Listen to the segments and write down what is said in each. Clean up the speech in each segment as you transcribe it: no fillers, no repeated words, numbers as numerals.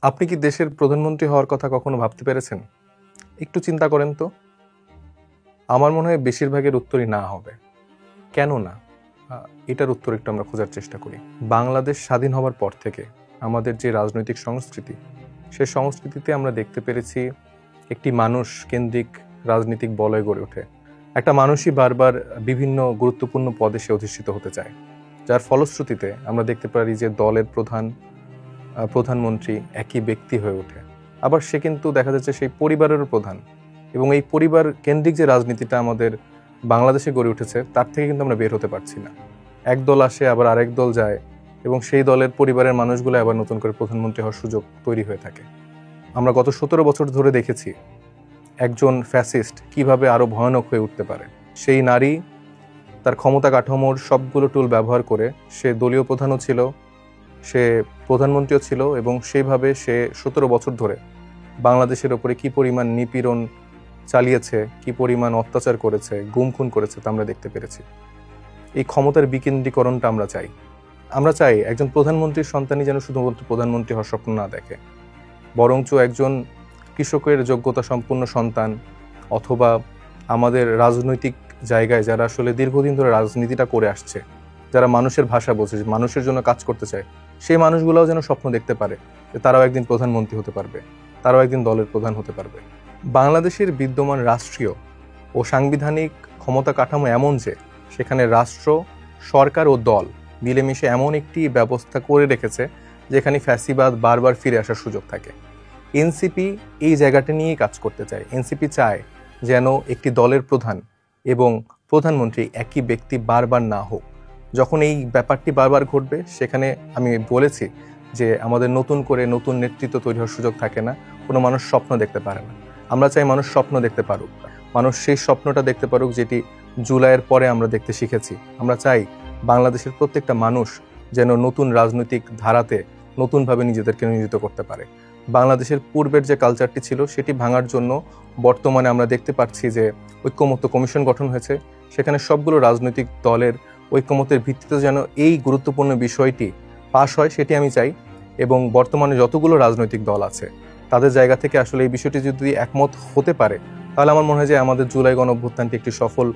আপনি কি দেশের প্রধানমন্ত্রী হওয়ার কথা কখনো ভাবতে পেরেছেন? একটু চিন্তা করেন তো। আমার মনে হয় বেশিরভাগের উত্তরই না হবে। কেন না? এটার উত্তর একটু আমরা খোঁজার চেষ্টা করি। বাংলাদেশ স্বাধীন হওয়ার পর থেকে আমাদের যে রাজনৈতিক সংস্কৃতি, সে সংস্কৃতিতে আমরা দেখতে পেরেছি একটি মানুষ কেন্দ্রিক রাজনৈতিক বলয় গড়ে ওঠে। একটা মানুষই বারবার বিভিন্ন গুরুত্বপূর্ণ পদে সে অধিষ্ঠিত হতে চায়, যার ফলশ্রুতিতে আমরা দেখতে পারি যে দলের প্রধানমন্ত্রী একই ব্যক্তি হয়ে ওঠে। আবার সে কিন্তু দেখা যাচ্ছে সেই পরিবারেরও প্রধান, এবং এই পরিবার কেন্দ্রিক যে রাজনীতিটা আমাদের বাংলাদেশে গড়ে উঠেছে তার থেকে কিন্তু আমরা বের হতে পারছি না। এক দল আসে, আবার আরেক দল যায়, এবং সেই দলের পরিবারের মানুষগুলো আবার নতুন করে প্রধানমন্ত্রী হওয়ার সুযোগ তৈরি হয়ে থাকে। আমরা গত 17 বছর ধরে দেখেছি একজন ফ্যাসিস্ট কিভাবে আরো ভয়ানক হয়ে উঠতে পারে। সেই নারী তার ক্ষমতা কাঠামোর সবগুলো টুল ব্যবহার করে সে দলীয় প্রধানও ছিল, সে প্রধানমন্ত্রীও ছিল, এবং সেইভাবে সে 17 বছর ধরে বাংলাদেশের ওপরে কি পরিমাণ নিপীড়ন চালিয়েছে, কি পরিমাণ অত্যাচার করেছে, গুম খুন করেছে তা আমরা দেখতে পেরেছি। এই ক্ষমতার বিকেন্দ্রীকরণটা আমরা চাই একজন প্রধানমন্ত্রীর সন্তানই যেন শুধুমাত্র প্রধানমন্ত্রী হওয়ার স্বপ্ন না দেখে, বরঞ্চ একজন কৃষকের যোগ্যতা সম্পন্ন সন্তান, অথবা আমাদের রাজনৈতিক জায়গায় যারা আসলে দীর্ঘদিন ধরে রাজনীতিটা করে আসছে, যারা মানুষের ভাষা বোঝে, মানুষের জন্য কাজ করতে চায়, সেই মানুষগুলোও যেন স্বপ্ন দেখতে পারে যে তারাও একদিন প্রধানমন্ত্রী হতে পারবে, তারাও একদিন দলের প্রধান হতে পারবে। বাংলাদেশের বিদ্যমান রাষ্ট্রীয় ও সাংবিধানিক ক্ষমতা কাঠামো এমন যে সেখানে রাষ্ট্র, সরকার ও দল মিলেমিশে এমন একটি ব্যবস্থা করে রেখেছে যেখানে ফ্যাসিবাদ বারবার ফিরে আসার সুযোগ থাকে। এনসিপি এই জায়গাটা নিয়েই কাজ করতে চায়। এনসিপি চায় যেন একটি দলের প্রধান এবং প্রধানমন্ত্রী একই ব্যক্তি বারবার না হোক। যখন এই ব্যাপারটি বারবার ঘটবে, সেখানে আমি বলেছি যে আমাদের নতুন করে নতুন নেতৃত্ব তৈরি হওয়ার সুযোগ থাকে না, কোনো মানুষ স্বপ্ন দেখতে পারে না। আমরা চাই মানুষ স্বপ্ন দেখতে পারুক, মানুষ সেই স্বপ্নটা দেখতে পারুক যেটি জুলাইয়ের পরে আমরা দেখতে শিখেছি। আমরা চাই বাংলাদেশের প্রত্যেকটা মানুষ যেন নতুন রাজনৈতিক ধারাতে নতুনভাবে নিজেদেরকে নিয়োজিত করতে পারে। বাংলাদেশের পূর্বের যে কালচারটি ছিল সেটি ভাঙার জন্য বর্তমানে আমরা দেখতে পাচ্ছি যে ঐক্যমত্য কমিশন গঠন হয়েছে। সেখানে সবগুলো রাজনৈতিক দলের ঐক্যমতের ভিত্তিতে যেন এই গুরুত্বপূর্ণ বিষয়টি পাশ হয়, সেটি আমি চাই। এবং বর্তমানে যতগুলো রাজনৈতিক দল আছে তাদের জায়গা থেকে আসলে এই বিষয়টি যদি একমত হতে পারে, তাহলে আমার মনে হয় যে আমাদের জুলাই গণঅভ্যুত্থানটি একটি সফল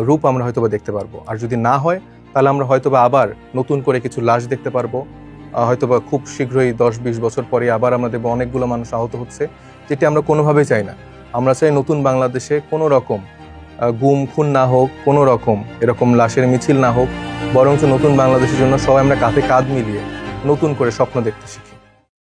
রূপ আমরা হয়তোবা দেখতে পারবো। আর যদি না হয়, তাহলে আমরা হয়তোবা আবার নতুন করে কিছু লাশ দেখতে পারবো। হয়তোবা খুব শীঘ্রই 10-20 বছর পরে আবার আমরা দেখবো অনেকগুলো মানুষ আহত হচ্ছে, যেটি আমরা কোনোভাবেই চাই না। আমরা চাই নতুন বাংলাদেশে কোনো রকম গুম খুন না হোক, কোনো রকম এরকম লাশের মিছিল না হোক, বরঞ্চ নতুন বাংলাদেশের জন্য সবাই আমরা কাঁধে কাঁধ মিলিয়ে নতুন করে স্বপ্ন দেখতে শিখি।